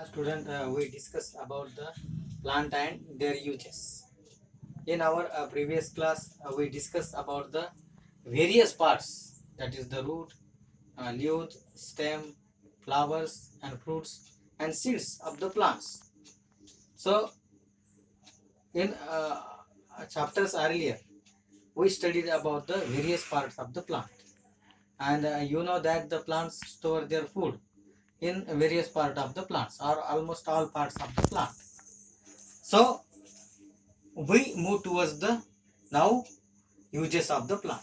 Student, we discussed about the plant and their uses. In our previous class, we discussed about the various parts, that is the root, leaf, stem, flowers and fruits and seeds of the plants. So, in chapters earlier, we studied about the various parts of the plant, and you know that the plants store their food in various part of the plants or almost all parts of the plant. So we move towards the now uses of the plant.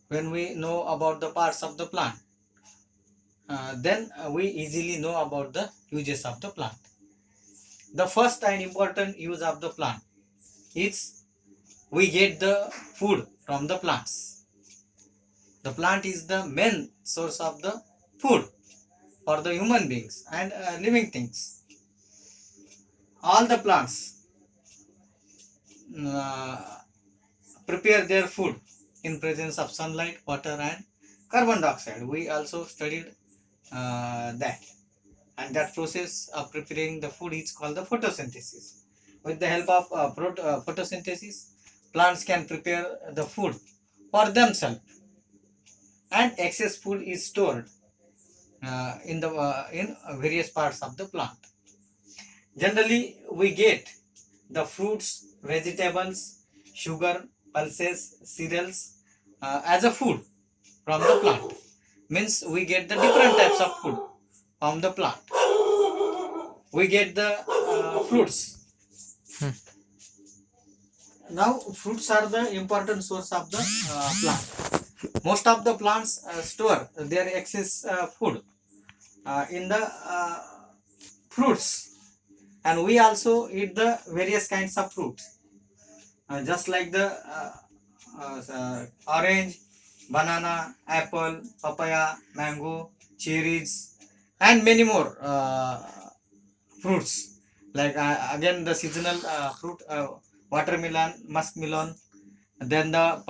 When we know about the parts of the plant, then we easily know about the uses of the plant. The first and important use of the plant is we get the food from the plants. The plant is the main source of the food for the human beings and living things. All the plants uh, prepare their food in presence of sunlight, water and carbon dioxide. We also studied that, and that process of preparing the food is called the photosynthesis. With the help of photosynthesis, plants can prepare the food for themselves, and excess food is stored in various parts of the plant. Generally, we get the fruits, vegetables, sugar, pulses, cereals as a food from the plant. Means we get the different types of food from the plant. We get the fruits. Now, fruits are the important source of the plant. Most of the plants store their excess food in the fruits, and we also eat the various kinds of fruits, just like the orange, banana, apple, papaya, mango, cherries, and many more fruits. Like again the seasonal fruit, watermelon, muskmelon, then the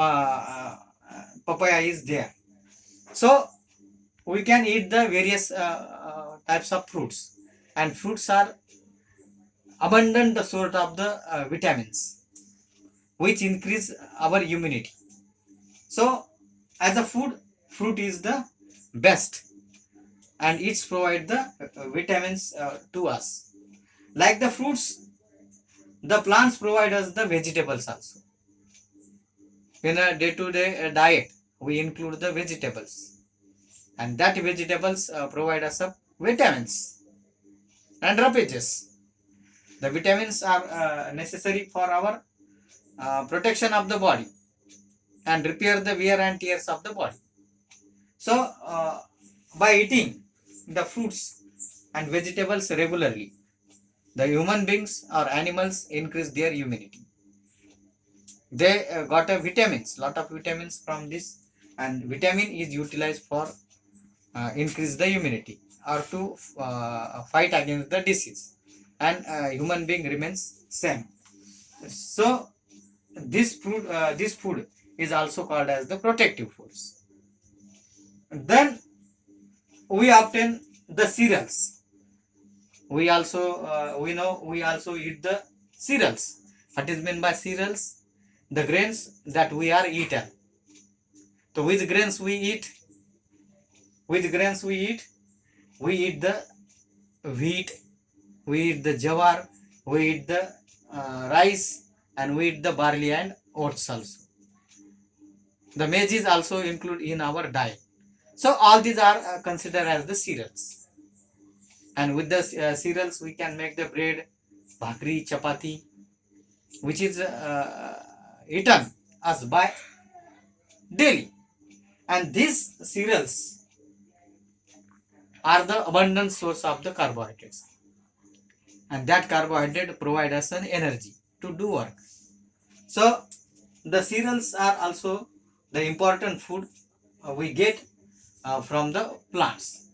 papaya is there. So we can eat the various types of fruits, and fruits are abundant sort of the vitamins which increase our immunity. So as a food, fruit is the best, and it's provide the vitamins to us. Like the fruits, the plants provide us the vegetables also. In a day-to-day diet, we include the vegetables, and that vegetables provide us vitamins and rapages. The vitamins are necessary for our protection of the body and repair the wear and tears of the body. So, by eating the fruits and vegetables regularly, the human beings or animals increase their immunity. They got a vitamins, lot of vitamins from this, and vitamin is utilized for increase the immunity or to fight against the disease, and human being remains same. So this food is also called as the protective foods. Then we obtain the cereals. We also eat the cereals. What is meant by cereals? The grains that we are eaten. So which grains we eat? Which grains we eat? We eat the wheat, we eat the jawar, we eat the rice, and we eat the barley and oats also. The maize is also included in our diet. So all these are considered as the cereals. And with the cereals, we can make the bread, bhakri, chapati, which is eaten as by daily. And these cereals are the abundant source of the carbohydrates, and that carbohydrate provide us an energy to do work. So the cereals are also the important food we get from the plants.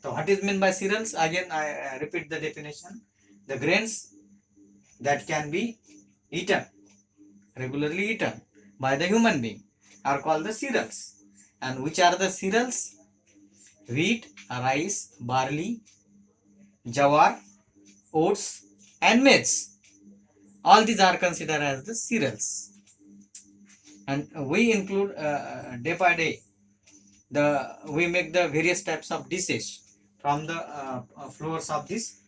So what is meant by cereals? Again, I repeat the definition. The grains that can be eaten, regularly eaten by the human being, are called the cereals. And which are the cereals? Wheat, rice, barley, jawar, oats, and maize. All these are considered as the cereals. And we include day by day we make the various types of dishes from the flours of these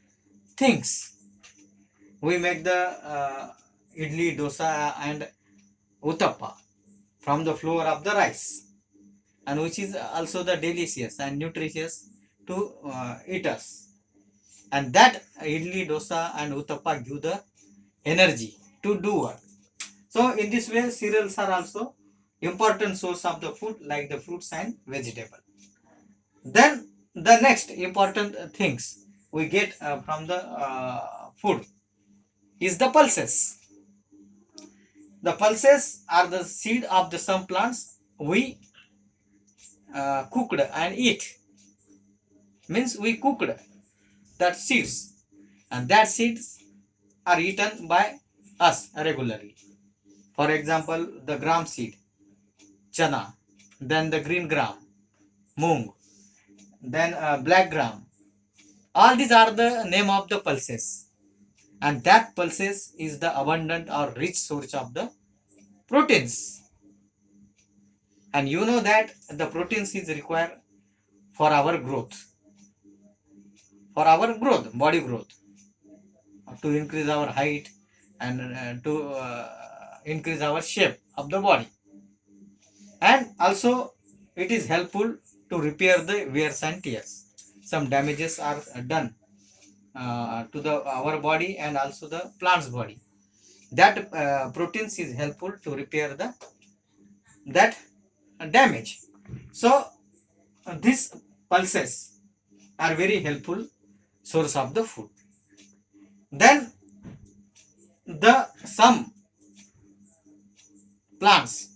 things. We make the idli, dosa, and uttappa from the flour of the rice, and which is also the delicious and nutritious to eat us. And that idli, dosa, and uttappa give the energy to do work. So in this way, cereals are also important source of the food like the fruits and vegetable. Then the next important things we get from the food is the pulses. The pulses are the seed of the some plants we cooked and eat. Means we cooked that seeds, and that seeds are eaten by us regularly. For example, the gram seed, chana, then the green gram, moong, then black gram. All these are the name of the pulses, and that pulses is the abundant or rich source of the proteins. And you know that the proteins is required for our growth, body growth, to increase our height and to increase our shape of the body. And also it is helpful to repair the wears and tears. Some damages are done to the our body and also the plant's body. That proteins is helpful to repair the that damage. So these pulses are very helpful source of the food. Then the some plants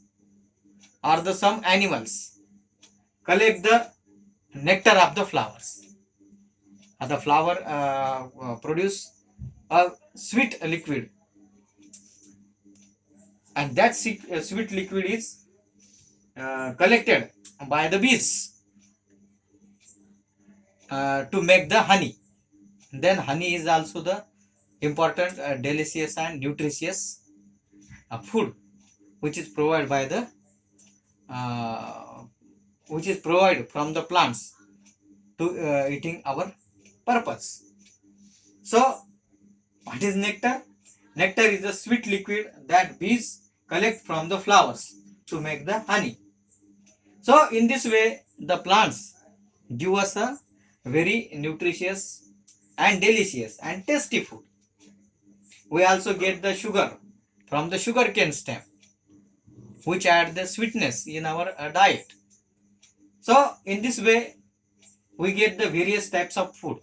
or the some animals collect the nectar of the flowers. The flower produce a sweet liquid, and that sweet liquid is collected by the bees to make the honey. Then honey is also the important delicious and nutritious food which is provided by the uh, which is provided from the plants to eating our purpose. So what is nectar? Nectar is a sweet liquid that bees collect from the flowers to make the honey. So in this way the plants give us a very nutritious and delicious and tasty food. We also get the sugar from the sugarcane stem, which add the sweetness in our diet. So in this way we get the various types of food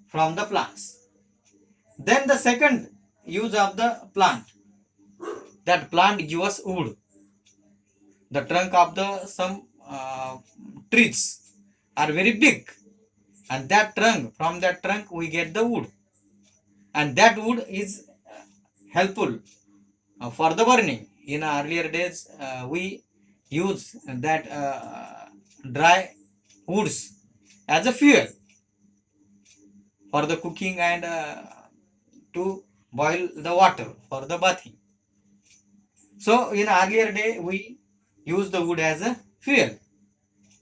from the plants. Then the second use of the plant, that plant gives us wood. The trunk of the some trees are very big, and that trunk, from that trunk we get the wood, and that wood is helpful for the burning. In earlier days we use that dry woods as a fuel for the cooking and to boil the water for the bathing. So in earlier day we use the wood as a fuel.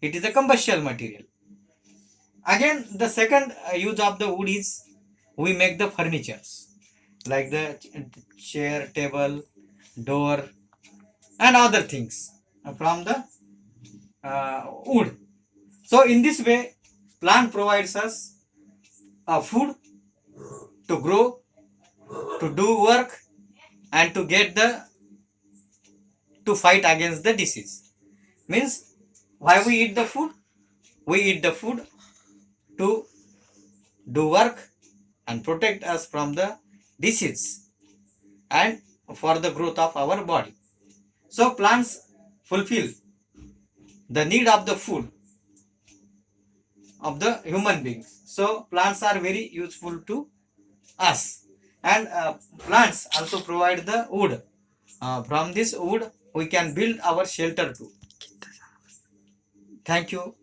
It is a combustible material. Again, the second use of the wood is we make the furnitures like the chair, table, door, and other things from the wood. So in this way, plant provides us food to grow, to do work, and to get the to fight against the disease. Means why we eat the food? We eat the food to do work and protect us from the disease and for the growth of our body. So plants fulfill the need of the food of the human beings. So plants are very useful to us, and plants also provide the wood. From this wood we can build our shelter too. Thank you.